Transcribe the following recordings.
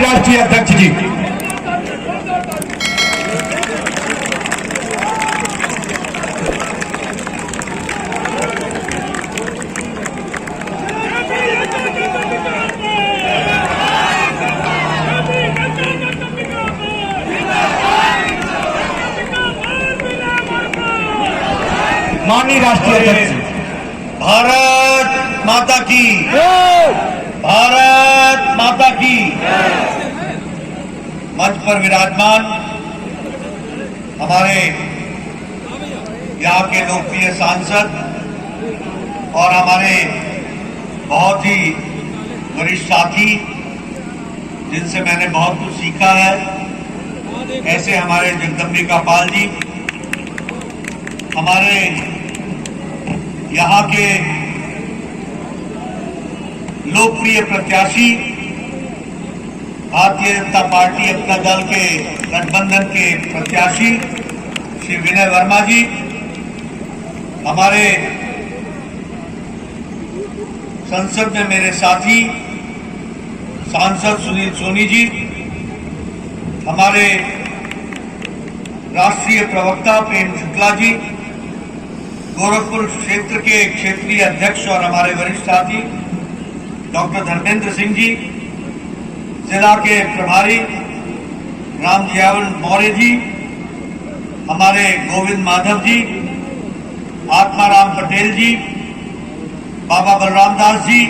राष्ट्रीय अध्यक्ष जी। माननीय राष्ट्रीय अध्यक्ष, भारत माता की, भारत माता की। मंच पर विराजमान हमारे यहाँ के लोकप्रिय सांसद और हमारे बहुत ही वरिष्ठ साथी जिनसे मैंने बहुत कुछ सीखा है, ऐसे हमारे जगदम्बिका पाल जी, हमारे यहाँ के लोकप्रिय प्रत्याशी, भारतीय जनता पार्टी अपना दल के गठबंधन के प्रत्याशी श्री विनय वर्मा जी, हमारे संसद में मेरे साथी सांसद सुनील सोनी जी, हमारे राष्ट्रीय प्रवक्ता प्रेम शुक्ला जी, गोरखपुर क्षेत्र के क्षेत्रीय अध्यक्ष और हमारे वरिष्ठ साथी डॉक्टर धर्मेंद्र सिंह जी, जिला के प्रभारी राम जियावन मौर्य जी, हमारे गोविंद माधव जी, आत्माराम पटेल जी, बाबा बलराम दास जी,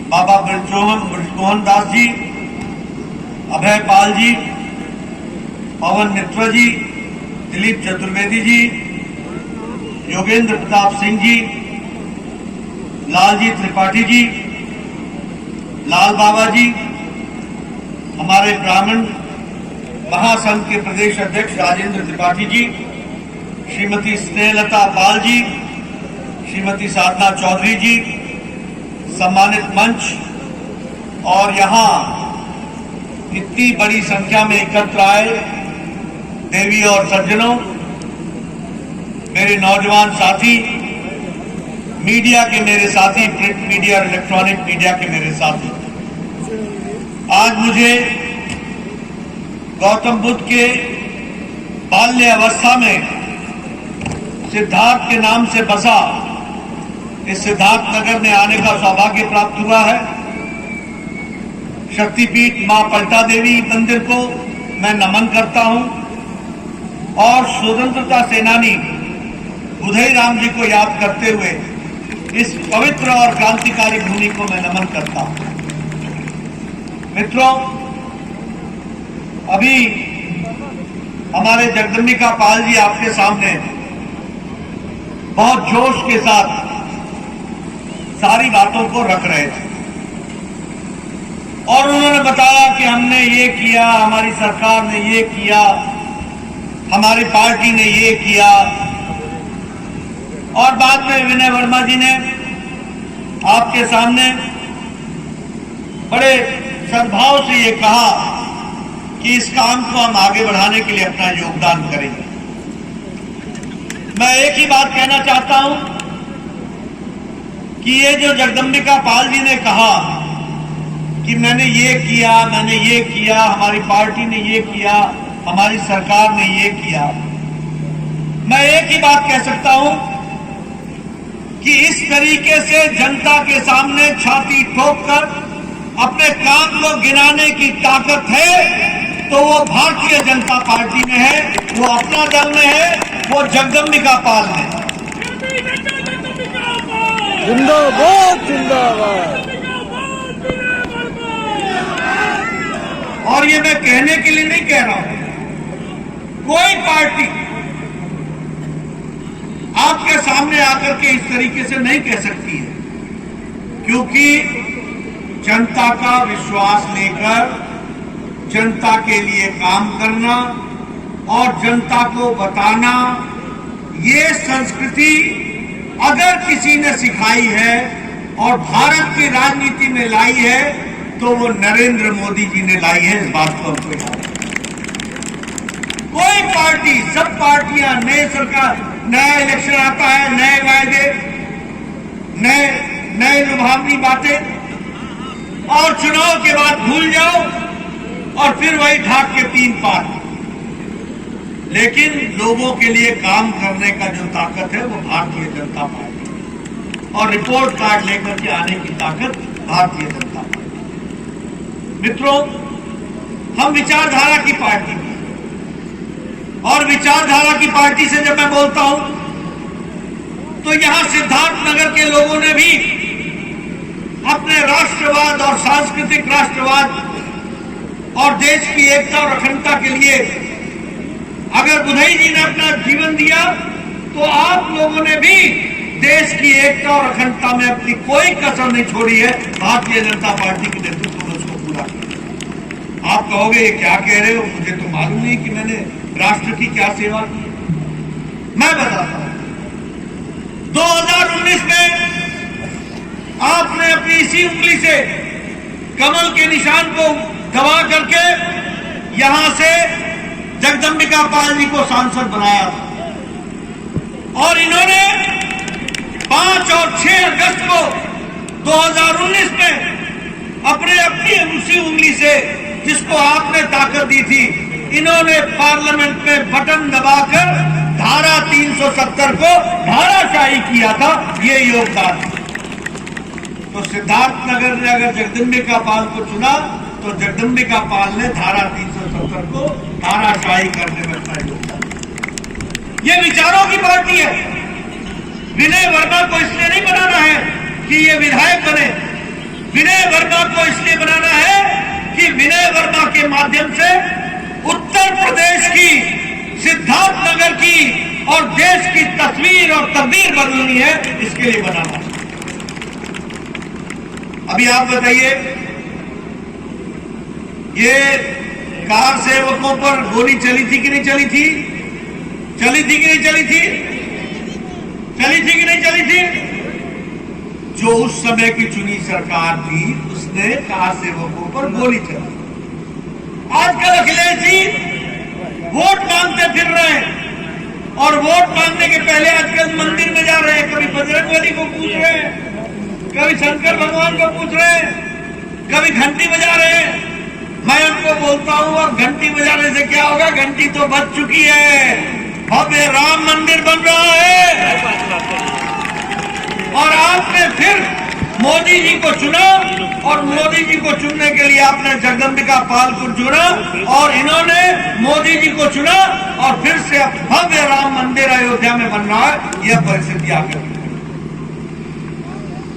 बाबा ब्रजमोहन दास जी, अभय पाल जी, पवन मित्र जी, दिलीप चतुर्वेदी जी, योगेंद्र प्रताप सिंह जी, लालजी त्रिपाठी जी, लाल बाबा जी, हमारे ब्राह्मण महासंघ के प्रदेश अध्यक्ष राजेंद्र त्रिपाठी जी, श्रीमती स्नेहलता पाल जी, श्रीमती साधना चौधरी जी, सम्मानित मंच और यहाँ इतनी बड़ी संख्या में एकत्र आए देवी और सज्जनों, मेरे नौजवान साथी, मीडिया के मेरे साथी, प्रिंट मीडिया और इलेक्ट्रॉनिक मीडिया के मेरे साथी, आज मुझे गौतम बुद्ध के बाल्य अवस्था में सिद्धार्थ के नाम से बसा इस सिद्धार्थ नगर में आने का सौभाग्य प्राप्त हुआ है। शक्तिपीठ मां पलटा देवी मंदिर को मैं नमन करता हूं और स्वतंत्रता सेनानी बुधई राम जी को याद करते हुए इस पवित्र और क्रांतिकारी भूमि को मैं नमन करता हूं। मित्रों, अभी हमारे जगदम्बिका पाल जी आपके सामने बहुत जोश के साथ सारी बातों को रख रहे थे और उन्होंने बताया कि हमने ये किया, हमारी सरकार ने ये किया, हमारी पार्टी ने ये किया। और बाद में विनय वर्मा जी ने आपके सामने बड़े सद्भाव से ये कहा कि इस काम को हम आगे बढ़ाने के लिए अपना योगदान करेंगे। मैं एक ही बात कहना चाहता हूं कि ये जो जगदम्बिका पाल जी ने कहा कि मैंने ये किया, मैंने ये किया, हमारी पार्टी ने ये किया, हमारी सरकार ने ये किया, मैं एक ही बात कह सकता हूं कि इस तरीके से जनता के सामने छाती ठोककर अपने काम को गिनाने की ताकत है तो वो भारतीय जनता पार्टी में है, वो अपना दल में है, वो जगदम्बिका पाल में। जिंदाबाद जिंदाबाद। और ये मैं कहने के लिए नहीं कह रहा हूं, कोई पार्टी आपके सामने आकर के इस तरीके से नहीं कह सकती है, क्योंकि जनता का विश्वास लेकर जनता के लिए काम करना और जनता को बताना, ये संस्कृति अगर किसी ने सिखाई है और भारत की राजनीति में लाई है तो वो नरेंद्र मोदी जी ने लाई है। इस बात को हमको याद है। कोई पार्टी, सब पार्टियां, नए सरकार, नया इलेक्शन आता है, नए वायदे, नए लुभावनी बातें और चुनाव के बाद भूल जाओ और फिर वही ठाक के 3 पार्ट। लेकिन लोगों के लिए काम करने का जो ताकत है वो भारतीय जनता पार्टी, और रिपोर्ट कार्ड लेकर के आने की ताकत भारतीय जनता पार्टी। मित्रों, हम विचारधारा की पार्टी हैं, और विचारधारा की पार्टी से जब मैं बोलता हूं तो यहां सिद्धार्थनगर के लोगों ने भी अपने राष्ट्रवाद और सांस्कृतिक राष्ट्रवाद और देश की एकता और अखंडता के लिए अगर बुधई जी ने अपना जीवन दिया, तो आप लोगों ने भी देश की एकता और अखंडता में अपनी कोई कसर नहीं छोड़ी है। भारतीय जनता पार्टी के नेतृत्व में उसको पूरा किया। आप कहोगे ये क्या कह रहे हो, मुझे तो मालूम नहीं कि मैंने राष्ट्र की क्या सेवा की। मैं बताता हूं, 2019 में आपने अपनी इसी उंगली से कमल के निशान को दबा करके यहां से जगदंबिका पाल जी को सांसद बनाया था, और इन्होंने 5 और 6 अगस्त को 2019 में अपनी उसी उंगली से, जिसको आपने ताकत दी थी, इन्होंने पार्लियामेंट में बटन दबाकर धारा 370 को धाराशाही किया था। ये योगदान। तो सिद्धार्थनगर ने अगर जगदंबिका पाल को चुना तो जगदंबिका पाल ने धारा 370 को धाराशाही करने में अपना योगदान। ये विचारों की पार्टी है। विनय वर्मा को इसलिए नहीं बनाना है कि ये विधायक बने, विनय वर्मा को इसलिए बनाना है कि विनय वर्मा के माध्यम से उत्तर प्रदेश की, सिद्धार्थनगर की और देश की तस्वीर और तकदीर बदलनी है, इसके लिए बनाना। अभी आप बताइए, ये कार सेवकों पर गोली चली थी कि नहीं चली थी? चली थी कि नहीं चली थी? चली थी कि नहीं चली थी? जो उस समय की चुनी सरकार थी उसने कार सेवकों पर गोली चलाई। आजकल अखिलेश जी वोट मांगते फिर रहे हैं, और वोट मांगने के पहले आजकल मंदिर में जा रहे हैं। कभी बजरंगबली को पूछ रहे हैं, कभी शंकर भगवान को पूछ रहे हैं, कभी घंटी बजा रहे हैं। मैं उनको बोलता हूं, और घंटी बजाने से क्या होगा? घंटी तो बज चुकी है, भव्य राम मंदिर बन रहा है। और आपने फिर मोदी जी को चुना, और मोदी जी को चुनने के लिए आपने जगदंबिका पाल को चुना, और इन्होंने मोदी जी को चुना, और फिर से अब भव्य राम मंदिर अयोध्या में बन रहा है। यह परिस्थिति आ गई।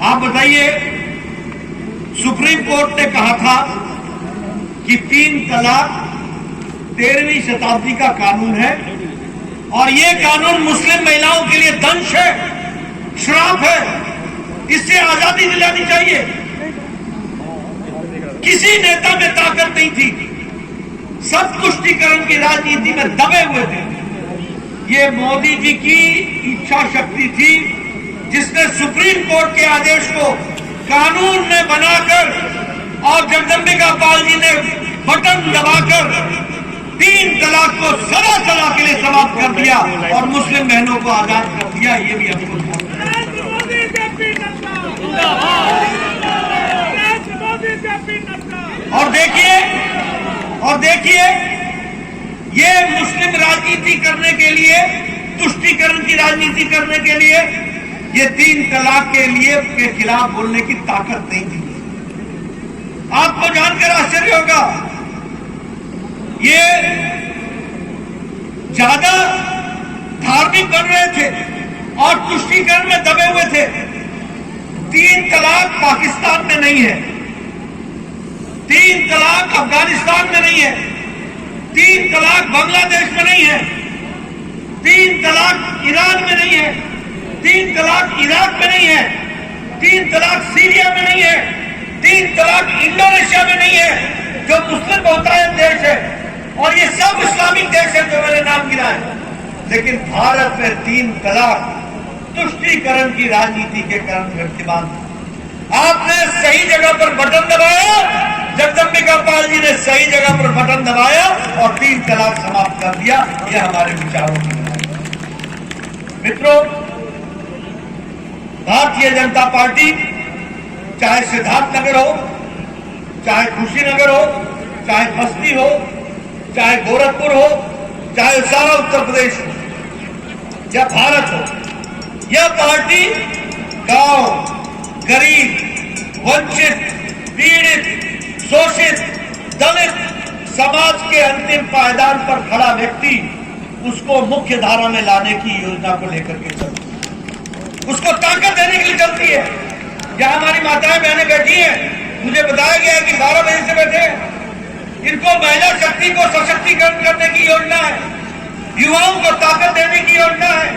आप बताइए, सुप्रीम कोर्ट ने कहा था कि 3 तलाक 13वीं शताब्दी का कानून है, और यह कानून मुस्लिम महिलाओं के लिए दंश है, श्राप है, इससे आजादी दिलानी चाहिए। किसी नेता में ताकत नहीं थी, सब तुष्टीकरण की राजनीति में दबे हुए थे। ये मोदी जी की इच्छा शक्ति थी, जिसने सुप्रीम कोर्ट के आदेश को कानून में बनाकर, और जगदंबिका पाल जी ने बटन दबाकर 3 तलाक को सदा सदा के लिए समाप्त कर दिया, और मुस्लिम बहनों को आजाद कर दिया। ये भी हमको और देखिए, ये मुस्लिम राजनीति करने के लिए, तुष्टीकरण की राजनीति करने के लिए, ये 3 तलाक के खिलाफ बोलने की ताकत नहीं थी। आपको जानकर आश्चर्य होगा, ये ज्यादा धार्मिक बन रहे थे और तुष्टीकरण में दबे हुए थे। 3 तलाक पाकिस्तान में नहीं है, 3 तलाक अफगानिस्तान में नहीं है, 3 तलाक बांग्लादेश में नहीं है, 3 तलाक ईरान में नहीं है, 3 तलाक इराक में नहीं है, 3 तलाक सीरिया में नहीं है, 3 तलाक इंडोनेशिया में नहीं है, जो मुस्लिम बहुतायत देश है, और ये सब इस्लामिक देश है जो मैंने नाम गिना है। लेकिन भारत में 3 तलाक तुष्टीकरण की राजनीति के कारण विद्यमान। आपने सही जगह पर बटन दबाया, जगदंबिका पाल जी ने सही जगह पर बटन दबाया और 3 तलाक समाप्त कर दिया। यह हमारे विचारों की है। मित्रों, भारतीय जनता पार्टी चाहे सिद्धार्थनगर हो, चाहे कुशीनगर हो, चाहे बस्ती हो, चाहे गोरखपुर हो, चाहे सारा उत्तर प्रदेश हो या भारत हो, यह पार्टी गांव, गरीब, वंचित, पीड़ित, शोषित, दलित समाज के अंतिम पायदान पर खड़ा व्यक्ति, उसको मुख्य धारा में लाने की योजना को लेकर के चलती है, उसको ताकत देने के लिए चलती है। जहां हमारी माताएं बहनें बैठी हैं, मुझे बताया गया है कि 12 बजे से बैठे हैं, इनको महिला शक्ति को सशक्तिकरण करने की योजना है, युवाओं को ताकत देने की योजना है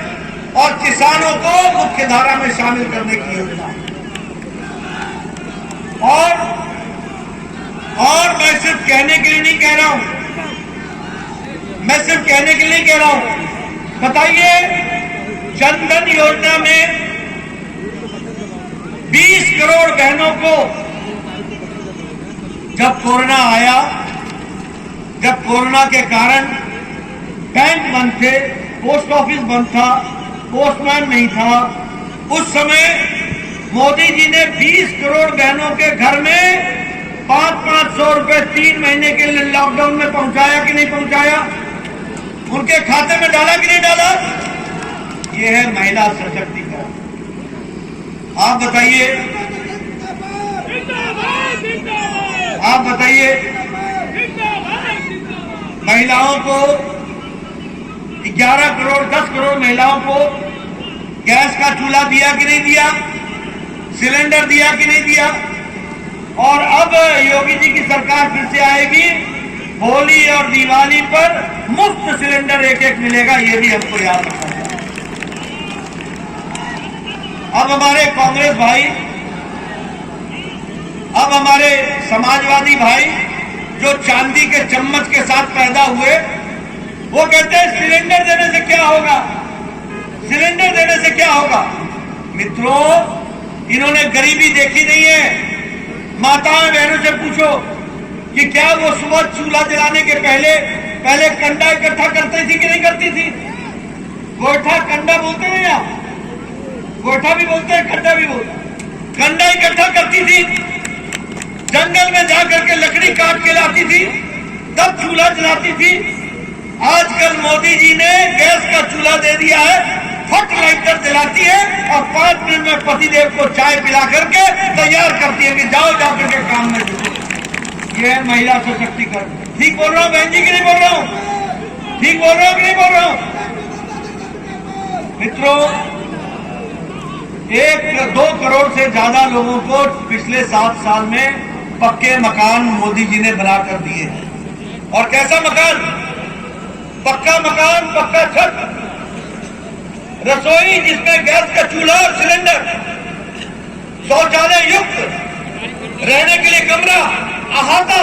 और किसानों को मुख्य धारा में शामिल करने की योजना है। और मैं सिर्फ कहने के लिए नहीं कह रहा हूं, मैं सिर्फ कहने के लिए कह रहा हूं। बताइए, जनधन योजना में 20 करोड़ बहनों को जब कोरोना आया, जब कोरोना के कारण बैंक बंद थे, पोस्ट ऑफिस बंद था, पोस्टमैन नहीं था, उस समय मोदी जी ने 20 करोड़ बहनों के घर में 500-500 रुपए 3 महीने के लिए लॉकडाउन में पहुंचाया कि नहीं पहुंचाया? उनके खाते में डाला कि नहीं डाला? यह है महिला सशक्तिकरण। आप बताइए, महिलाओं को 11 करोड़ 10 करोड़ महिलाओं को गैस का चूल्हा दिया कि नहीं दिया? सिलेंडर दिया कि नहीं दिया? और अब योगी जी की सरकार फिर से आएगी, होली और दिवाली पर मुफ्त सिलेंडर एक मिलेगा, ये भी हमको याद रखना है। अब हमारे कांग्रेस भाई, अब हमारे समाजवादी भाई जो चांदी के चम्मच के साथ पैदा हुए, वो कहते हैं सिलेंडर देने से क्या होगा, सिलेंडर देने से क्या होगा। मित्रों, इन्होंने गरीबी देखी नहीं है। माताओं बहनों से पूछो कि क्या वो सुबह चूल्हा जलाने के पहले कंडा इकट्ठा करती थी कि नहीं करती थी? गोइठा कंडा बोलते हैं, या गोइठा भी बोलते हैं, कंडा भी बोलते हैं। कंडा इकट्ठा करती थी, जंगल में जाकर के लकड़ी काट के लाती थी, तब चूल्हा जलाती थी। आजकल मोदी जी ने गैस का चूल्हा दे दिया है, फट लाइटर जलाती है और 5 मिनट में पतिदेव को चाय पिला करके तैयार करती है कि जाओ जाकर के काम में जुटो। ये है महिला सशक्तिकरण। ठीक बोल रहा हूं बहन जी कि नहीं बोल रहा हूं? ठीक बोल रहा हूं कि नहीं बोल रहा हूं? मित्रों, 1-2 करोड़ से ज्यादा लोगों को पिछले 7 साल में पक्के मकान मोदी जी ने बनाकर दिए हैं। और कैसा मकान? पक्का मकान, पक्का छत, रसोई जिसमें गैस का चूल्हा और सिलेंडर, शौचालय युक्त, रहने के लिए कमरा, अहाता।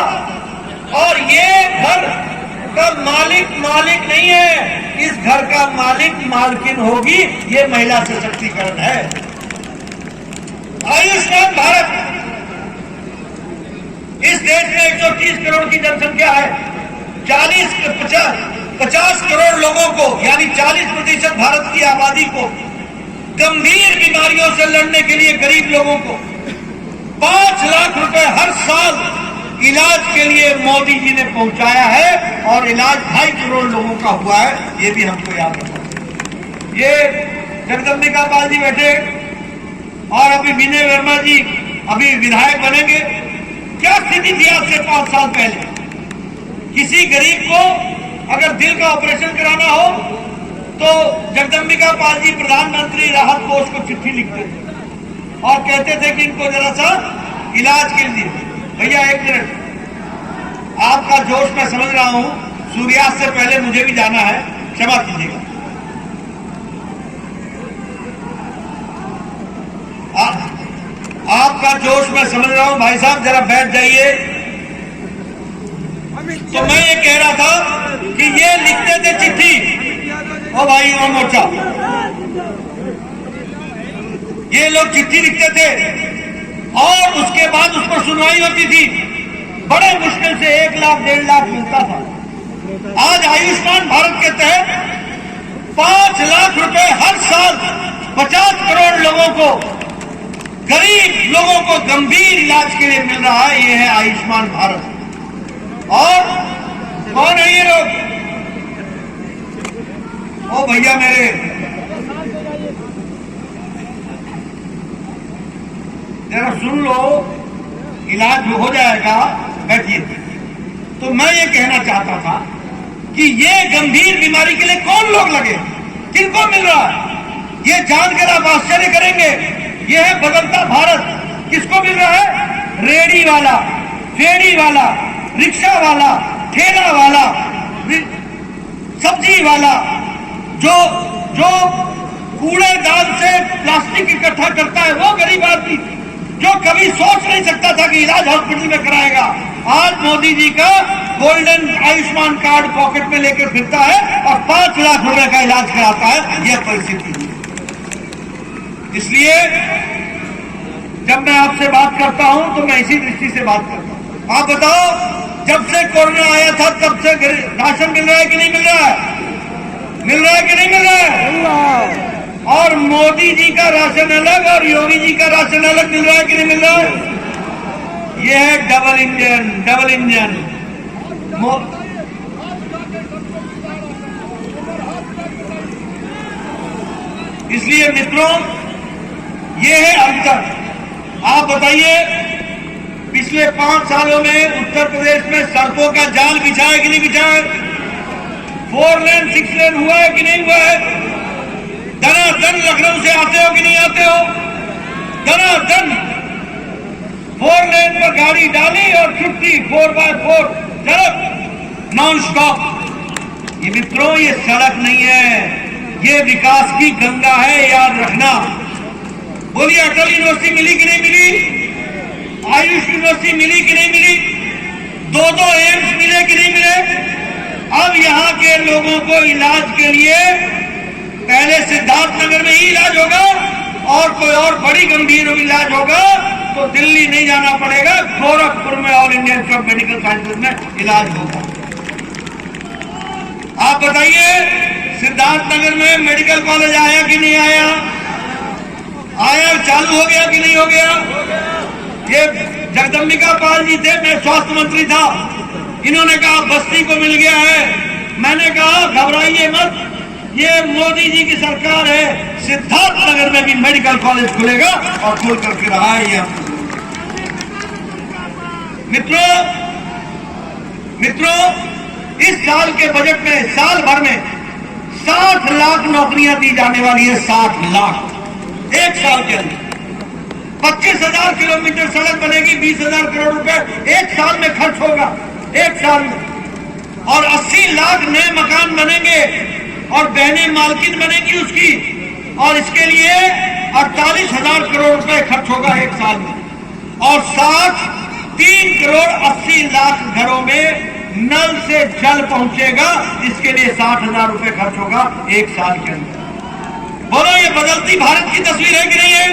और ये घर का मालिक नहीं है, इस घर का मालकिन होगी, ये महिला सशक्तिकरण है। आयुष्मान भारत, इस देश में 130 करोड़ की जनसंख्या है, 50 करोड़ लोगों को यानी 40% भारत की आबादी को गंभीर बीमारियों से लड़ने के लिए गरीब लोगों को 5 लाख रुपए हर साल इलाज के लिए मोदी जी ने पहुंचाया है और इलाज 2.5 करोड़ लोगों का हुआ है, ये भी हमको याद रखना। ये जगदम्बिका पाल जी बैठे और अभी विनय वर्मा जी अभी विधायक बनेंगे। क्या स्थिति थी आज से 5 साल पहले? किसी गरीब को अगर दिल का ऑपरेशन कराना हो तो जगदम्बिका पाल जी प्रधानमंत्री राहत कोष को चिट्ठी लिखते थे और कहते थे कि इनको जरा सा इलाज के लिए। भैया 1 मिनट, आपका जोश मैं समझ रहा हूं, सूर्यास्त से पहले मुझे भी जाना है, क्षमा कीजिएगा। आपका जोश मैं समझ रहा हूं, भाई साहब जरा बैठ जाइए। तो मैं ये कह रहा था कि ये लिखते थे चिट्ठी, ओ भाई युवा मोर्चा, ये लोग चिट्ठी लिखते थे और उसके बाद उस पर सुनवाई होती थी। बड़े मुश्किल से 1 लाख 1.5 लाख मिलता था। आज आयुष्मान भारत के तहत 5 लाख रुपए हर साल 50 करोड़ लोगों को, गरीब लोगों को गंभीर इलाज के लिए मिल रहा है। ये है आयुष्मान भारत। और कौन है ये लोग? ओ भैया मेरे, जरा सुन लो, इलाज हो जाएगा, बैठिए। तो मैं ये कहना चाहता था कि ये गंभीर बीमारी के लिए कौन लोग लगे, किनको मिल रहा है, ये जानकर आप आश्चर्य करेंगे। ये है बदलता भारत। किसको मिल रहा है? रेडी वाला, फेरी वाला, रिक्शा वाला, ठेला वाला, सब्जी वाला, जो कूड़ेदान से प्लास्टिक इकट्ठा करता है, वो गरीब आदमी जो कभी सोच नहीं सकता था कि इलाज हॉस्पिटल में कराएगा, आज मोदी जी का गोल्डन आयुष्मान कार्ड पॉकेट में लेकर फिरता है और 5 लाख रुपए का इलाज कराता है। यह परिस्थिति है। इसलिए जब मैं आपसे बात करता हूं तो मैं इसी दृष्टि से बात करता हूं। आप बताओ, जब से कोरोना आया था तब से राशन मिल रहा है कि नहीं मिल रहा है? मिल रहा है कि नहीं मिल रहा है? और मोदी जी का राशन अलग और योगी जी का राशन अलग मिल रहा है कि नहीं मिल रहा है? यह है डबल इंजन। इसलिए मित्रों, ये है अंतर। आप बताइए, पिछले 5 सालों में उत्तर प्रदेश में सड़कों का जाल बिछा है कि नहीं बिछा है? 4 लेन 6 लेन हुआ है कि नहीं हुआ है? दनादन लखनऊ से आते हो कि नहीं आते हो? दनादन 4 लेन पर गाड़ी डाली और छुट्टी 4x4 सड़क नॉन स्टॉप। ये मित्रों, ये सड़क नहीं है, ये विकास की गंगा है, याद रखना। बोलिए, अटल यूनिवर्सिटी मिली कि नहीं मिली? आयुष यूनिवर्सिटी मिली कि नहीं मिली? 2 एम्स मिले कि नहीं मिले? अब यहाँ के लोगों को इलाज के लिए पहले सिद्धार्थ नगर में ही इलाज होगा और कोई और बड़ी गंभीर इलाज होगा तो दिल्ली नहीं जाना पड़ेगा, गोरखपुर में all India institute of medical sciences में इलाज होगा। आप बताइए, सिद्धार्थ नगर में मेडिकल कॉलेज आया कि नहीं आया? आया, चालू हो गया कि नहीं हो गया? ये जगदम्बिका पाल जी थे, मैं स्वास्थ्य मंत्री था, इन्होंने कहा बस्ती को मिल गया है। मैंने कहा घबराइए मत, ये मोदी जी की सरकार है, सिद्धार्थ नगर में भी मेडिकल कॉलेज खुलेगा और खुल करके रहा है। यह मित्रों, इस साल के बजट में साल भर में 60 लाख नौकरियां दी जाने वाली है। 60 लाख एक साल के अंदर। 25,000 किलोमीटर सड़क बनेगी, 20,000 करोड़ रुपए एक साल में खर्च होगा, एक साल में। और 80 लाख नए मकान बनेंगे और बहनें मालकिन बनेगी उसकी, और इसके लिए 48,000 करोड़ रुपए खर्च होगा एक साल में। और 3 करोड़ 80 लाख घरों में नल से जल पहुंचेगा, इसके लिए 60,000 रुपए खर्च होगा एक साल के अंदर। बोलो, ये बदलती भारत की तस्वीर है कि नहीं है?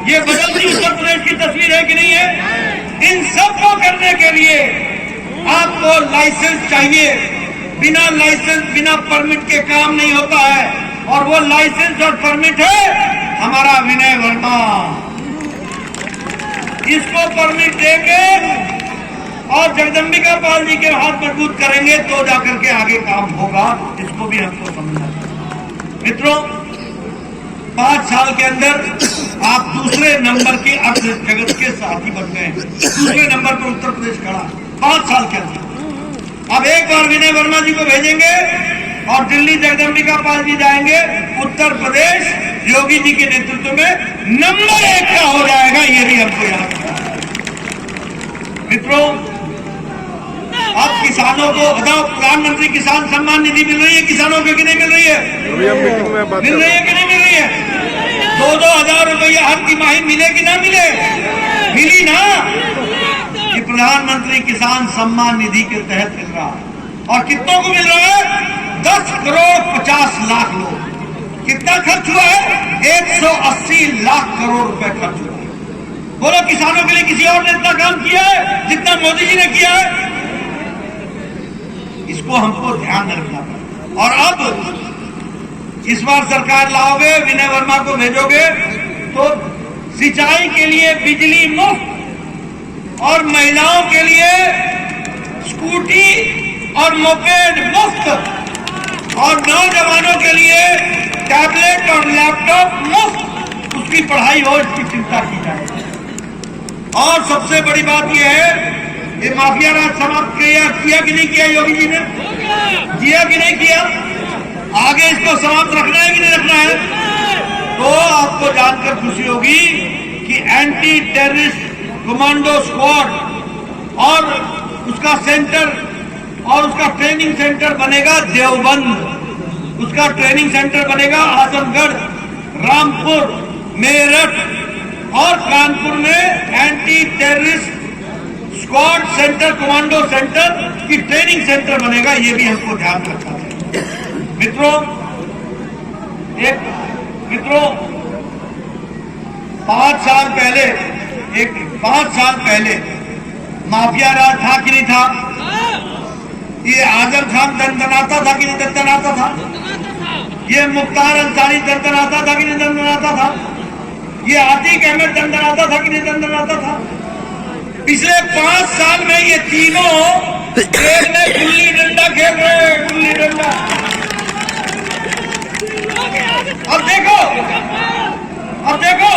ये बदलती उत्तर प्रदेश की तस्वीर है कि नहीं है? इन सब को करने के लिए आपको लाइसेंस चाहिए। बिना लाइसेंस, बिना परमिट के काम नहीं होता है, और वो लाइसेंस और परमिट है हमारा विनय वर्मा। इसको परमिट देके और जगदम्बिका पाल जी के हाथ मजबूत करेंगे तो जाकर के आगे काम होगा। इसको भी हमको समझना चाहिए। मित्रों, 5 साल के अंदर आप दूसरे नंबर के अर्थ जगत के साथी बन गए। दूसरे नंबर पर उत्तर प्रदेश खड़ा 5 साल के अंदर। अब एक बार विनय वर्मा जी को भेजेंगे और दिल्ली जगदम्बिका पाल जी जाएंगे, उत्तर प्रदेश योगी जी के नेतृत्व में नंबर 1 का हो जाएगा। ये भी हमको याद रखना है। मित्रों, अब किसानों को बताओ, प्रधानमंत्री किसान सम्मान निधि मिल रही है किसानों को कि नहीं मिल रही है? मिल रही है कि नहीं मिल रही है? 2-2 हजार रुपया हर तिमाही मिले कि ना मिले? मिली ना। ये प्रधानमंत्री किसान सम्मान निधि के तहत मिल रहा है। और कितनों को मिल रहा है? 10 करोड़ 50 लाख लोग। कितना खर्च हुआ है? 180 लाख करोड़ रुपए खर्च हुआ है। बोलो, किसानों के लिए किसी और ने इतना काम किया है जितना मोदी जी ने किया है? इसको हमको ध्यान में रखना पड़ेगा। और अब इस बार सरकार लाओगे, विनय वर्मा को भेजोगे तो सिंचाई के लिए बिजली मुफ्त और महिलाओं के लिए स्कूटी और मोपेड मुफ्त और नौजवानों के लिए टैबलेट और लैपटॉप मुफ्त उसकी पढ़ाई हो, इसकी चिंता की जाए। और सबसे बड़ी बात यह है, ये माफिया राज समाप्त किया कि नहीं किया योगी जी ने? किया कि नहीं किया? आगे इसको समाप्त रखना है कि नहीं रखना है? तो आपको जानकर खुशी होगी कि एंटी टेररिस्ट कमांडो स्क्वाड और उसका सेंटर और उसका ट्रेनिंग सेंटर बनेगा देवबंद, उसका ट्रेनिंग सेंटर बनेगा आजमगढ़, रामपुर, मेरठ और कानपुर में anti terrorist squad centre, commando centre की ट्रेनिंग सेंटर बनेगा। ये भी हमको ध्यान रखना है। मित्रों, 5 साल पहले माफिया राज था कि नहीं था? ये आजम खान दंदनाता था कि नहीं दंदनाता था? ये मुख्तार अंसारी दंदनाता था कि नहीं दंदनाता था? ये आतिक अहमद दंदनाता था कि नहीं दंदनाता था? पिछले 5 साल में ये तीनों जेल में गुल्ली डंडा खेल रहे हैं, गुल्ली डंडा। अब देखो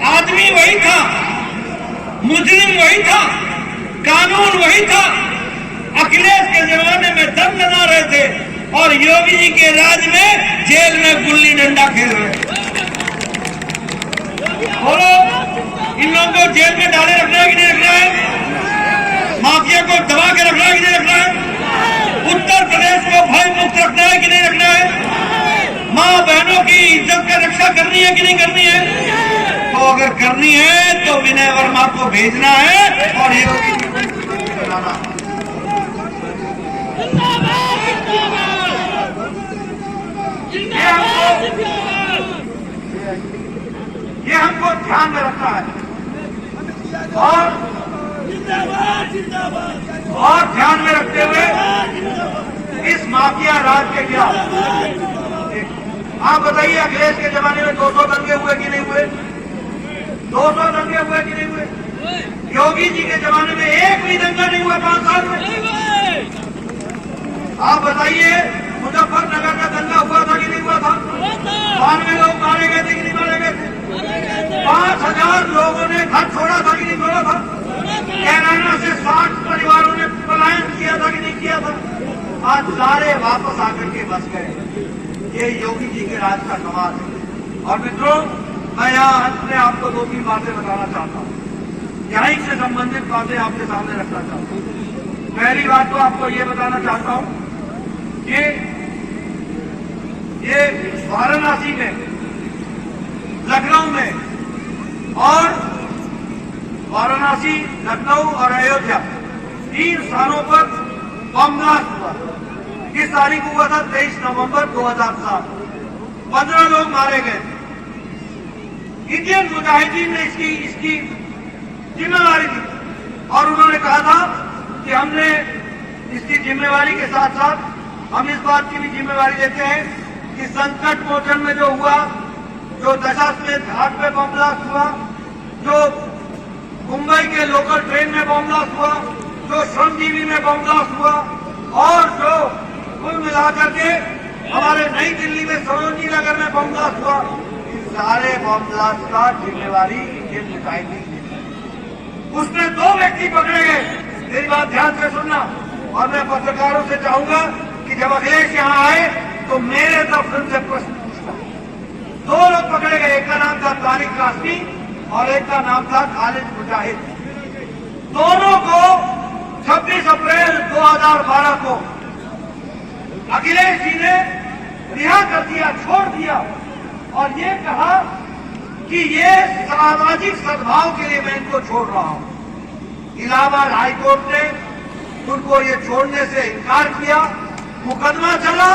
आदमी वही था, मुजरिम वही था, कानून वही था। अखिलेश के जमाने में दंदना रहे थे और योगी जी के राज में जेल में गुल्ली डंडा खेल रहे हैं। बोलो, इन लोगों को जेल में डाले रखना है कि नहीं रखना है? माफिया को दबा के रखना है कि नहीं रखना है? उत्तर प्रदेश को भय मुक्त रखना है कि नहीं रखना है? माँ बहनों की इज्जत का रक्षा करनी है कि नहीं करनी है? तो अगर करनी है तो विनय वर्मा को भेजना है और योगी जी को बनाना। ये हमको ध्यान में रखना है और ध्यान में रखते हुए इस माफिया राज के खिलाफ आप बताइए, अखिलेश के जमाने में 200 दंगे हुए कि नहीं हुए? 200 दंगे हुए कि नहीं हुए? योगी जी के जमाने में एक भी दंगा नहीं हुआ 5 साल में। आप बताइए, मुजफ्फरनगर का दंगा हुआ था कि नहीं हुआ था? 92 लोग मारे गए थे कि नहीं मारे गए थे? 5000 लोगों ने घर छोड़ा था कि नहीं छोड़ा था? कैराना से 60 परिवारों ने पलायन किया था कि नहीं किया था? आज सारे वापस आकर के बस गए। ये योगी जी के राज का कमाल है। और मित्रों, मैं यहाँ अंत में आपको 2-3 बातें बताना चाहता हूँ, यहीं से संबंधित बातें आपके सामने रखना चाहता हूँ। पहली बात तो आपको ये बताना चाहता हूँ कि ये वाराणसी में, लखनऊ में और वाराणसी, लखनऊ और अयोध्या 3 स्थानों पर बम ब्लास्ट हुआ। किस तारीख को हुआ था? 23 नवंबर 2007। 15 लोग मारे गए। इंडियन मुजाहिदीन ने इसकी जिम्मेवारी ली और उन्होंने कहा था कि हमने इसकी जिम्मेवारी के साथ साथ हम इस बात की भी जिम्मेवारी लेते हैं कि संकट मोचन में जो हुआ, जो दशाश्वमेध घाट पे बम ब्लास्ट हुआ, जो मुंबई के लोकल ट्रेन में बम ब्लास्ट हुआ, जो श्रमजीवी में बम ब्लास्ट हुआ और जो कुल मिलाकर के हमारे नई दिल्ली में सरोजनी नगर में बम ब्लास्ट हुआ, इन सारे बम ब्लास्ट का जिम्मेवारी इंडियन मुजाहिदीन ने। उसमें 2 व्यक्ति पकड़े गए। मेरी बात ध्यान से सुनना, और मैं पत्रकारों से चाहूंगा कि जब अखिलेश यहाँ आए तो मेरे तरफ उनसे प्रश्न पूछना। 2 लोग पकड़े गए, एक का नाम था तारिक कासमी और एक का नाम था खालिद मुजाहिद। दोनों को 26 अप्रैल 2012 को अखिलेश जी ने रिहा कर दिया, छोड़ दिया और ये कहा कि ये सामाजिक सद्भाव के लिए मैं इनको छोड़ रहा हूं। इलाहाबाद हाईकोर्ट ने उनको ये छोड़ने से इनकार किया, मुकदमा चला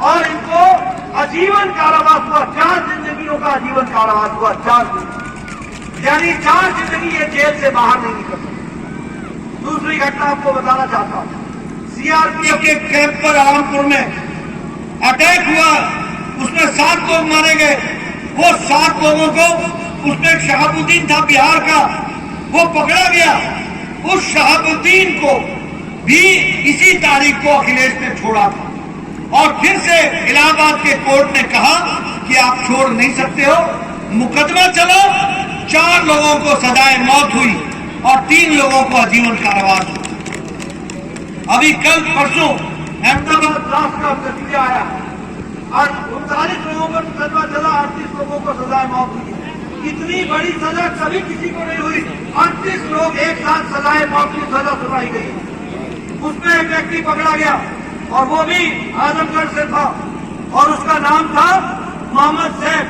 और इनको आजीवन कारावास हुआ। 4 जिंदगियों का आजीवन कारावास हुआ, 4 जिंदगी, यानी 4 जिंदगी ये जेल से बाहर नहीं निकल सकते। दूसरी घटना आपको बताना चाहता हूं, सीआरपीएफ के कैंप पर आलमपुर में अटैक हुआ, उसमें 7 लोग मारे गए। वो 7 लोगों को, उसमें एक शहाबुद्दीन था बिहार का, वो पकड़ा गया। उस शहाबुद्दीन को भी इसी तारीख को अखिलेश ने छोड़ा था और फिर से इलाहाबाद के कोर्ट ने कहा कि आप छोड़ नहीं सकते हो। मुकदमा चला, 4 लोगों को सजाए मौत हुई और 3 लोगों को आजीवन कारावास हुआ। अभी कल परसों अहमदाबाद ब्लास्ट का नतीजा आया और 39 लोगों पर मुकदमा चला, 38 लोगों को सजाए मौत हुई। इतनी बड़ी सजा कभी किसी को नहीं हुई। 38 लोग एक साथ सजाए मौत की सजा सुनाई गई। उसमें एक व्यक्ति पकड़ा गया और वो भी आजमगढ़ से था और उसका नाम था मोहम्मद सैफ।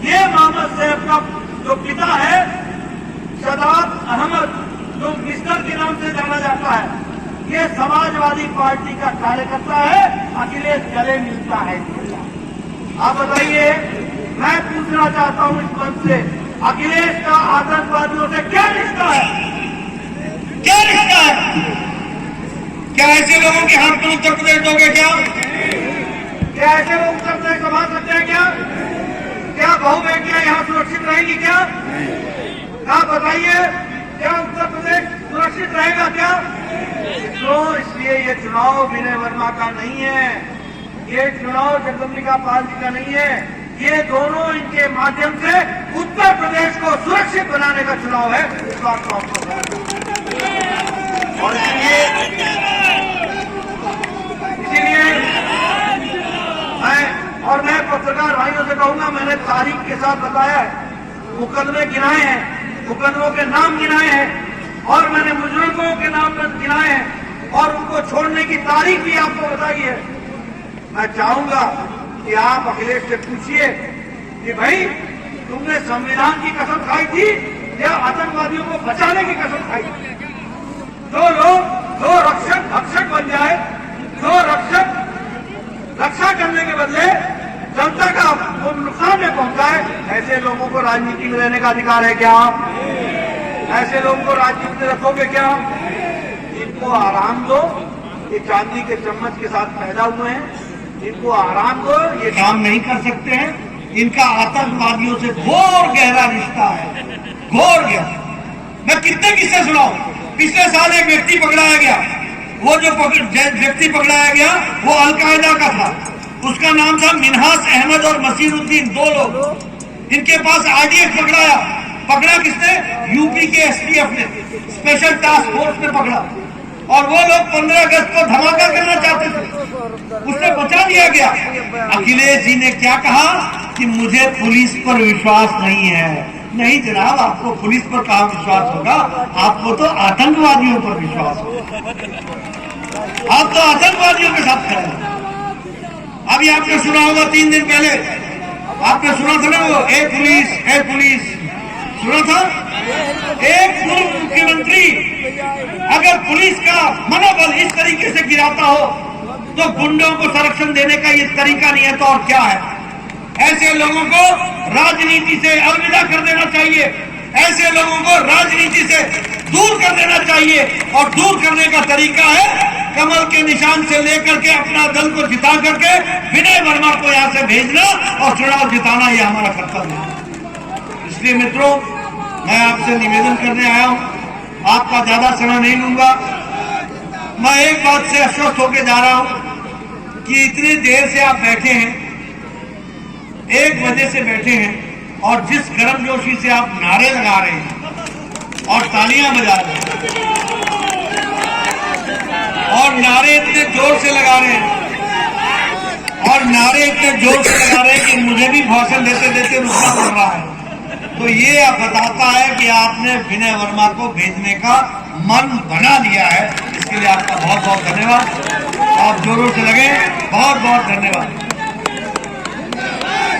ये मोहम्मद सैफ का जो पिता है शदाब अहमद, जो मिस्टर के नाम से जाना जाता है, ये समाजवादी पार्टी का कार्यकर्ता है। अखिलेश गले मिलता है। आप बताइए, मैं पूछना चाहता हूं इस मंच से, अखिलेश का आतंकवादियों से क्या रिश्ता है? क्या रिश्ता है? क्या ऐसे लोगों के हाथ में उत्तर प्रदेश दोगे? क्या ऐसे लोग उत्तर प्रदेश संभाल सकते हैं? क्या बहु बेटियां यहाँ सुरक्षित रहेंगी? क्या बताइए, क्या उत्तर प्रदेश सुरक्षित रहेगा? क्या तो इसलिए ये चुनाव विनय वर्मा का नहीं है, ये चुनाव जगदम्बिका पाल जी का नहीं है। ये दोनों इनके माध्यम से उत्तर प्रदेश को सुरक्षित बनाने का चुनाव है। इस बात को आपको और इसीलिए मैं पत्रकार भाइयों से कहूंगा, मैंने तारीख के साथ बताया है, मुकदमे गिनाए हैं, मुकदमों के नाम गिनाए हैं और मैंने मुजरिमों के नाम गिनाए हैं और उनको छोड़ने की तारीख भी आपको बताई है। मैं चाहूंगा कि आप अखिलेश से पूछिए कि भाई तुमने संविधान की कसम खाई थी या आतंकवादियों को बचाने की कसम खाई थी? जो रक्षक भक्षक बन जाए, जो रक्षा करने के बदले जनता का नुकसान में पहुंचाए, ऐसे लोगों को राजनीति में रहने का अधिकार है क्या? ऐसे लोगों को राजनीति में रखोगे क्या? इनको आराम दो, ये चांदी के चम्मच के साथ पैदा हुए हैं, इनको आराम दो, ये काम नहीं कर सकते हैं। इनका आतंकवादियों से घोर गहरा रिश्ता है, घोर गहरा। मैं कितने किस्से सुनाऊं। पिछले साल एक व्यक्ति पकड़ाया गया, वो जो व्यक्ति पकड़ाया गया वो अलकायदा का था, उसका नाम था मिन्हास अहमद और मसीरुद्दीन, 2 लोग। इनके पास आरडीएक्स पकड़ा किसने? यूपी के एसटीएफ ने, स्पेशल टास्क फोर्स ने पकड़ा और वो लोग 15 अगस्त को धमाका करना चाहते थे, उससे बचा दिया गया। अखिलेश जी ने क्या कहा कि मुझे पुलिस पर विश्वास नहीं है। नहीं जनाब, आपको पुलिस पर कहाँ विश्वास होगा, आपको तो आतंकवादियों पर विश्वास होगा। आप तो आतंकवादियों के साथ खड़े हैं। अभी आपने सुना होगा 3 दिन पहले आपने सुना था ना, वो ए पुलिस सुना था। एक पूर्व मुख्यमंत्री अगर पुलिस का मनोबल इस तरीके से गिराता हो तो गुंडों को संरक्षण देने का ये तरीका नहीं है तो और क्या है? ऐसे लोगों को राजनीति से अलविदा कर देना चाहिए, ऐसे लोगों को राजनीति से दूर कर देना चाहिए और दूर करने का तरीका है कमल के निशान से लेकर के अपना दल को जिता करके विनय वर्मा को यहां से भेजना और चुनाव जिताना, ये हमारा कर्तव्य है। इसलिए मित्रों, मैं आपसे निवेदन करने आया हूं, आपका ज्यादा समय नहीं लूंगा। मैं एक बात से आश्वस्त होकर जा रहा हूं कि इतनी देर से आप बैठे हैं, 1 बजे से बैठे हैं और जिस गर्मजोशी से आप नारे लगा रहे हैं और तालियां बजा रहे हैं और नारे इतने जोर से लगा रहे हैं कि मुझे भी भाषण देते देते रुकना पड़ रहा है, तो ये आप बताता है कि आपने विनय वर्मा को भेजने का मन बना लिया है। इसके लिए आपका बहुत बहुत धन्यवाद। आप जोरों से लगे, बहुत बहुत धन्यवाद।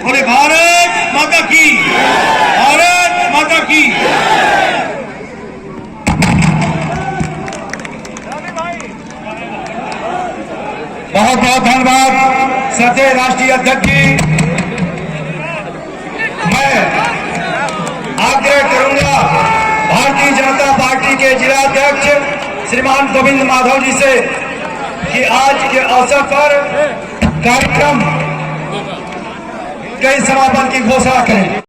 बोले भारत माता की, भारत माता की। बहुत बहुत धन्यवाद सत्य राष्ट्रीय अध्यक्ष जी। मैं आग्रह करूंगा भारतीय जनता पार्टी के जिला अध्यक्ष श्रीमान गोविंद माधव जी से कि आज के अवसर पर कार्यक्रम के समापन की घोषणा करें।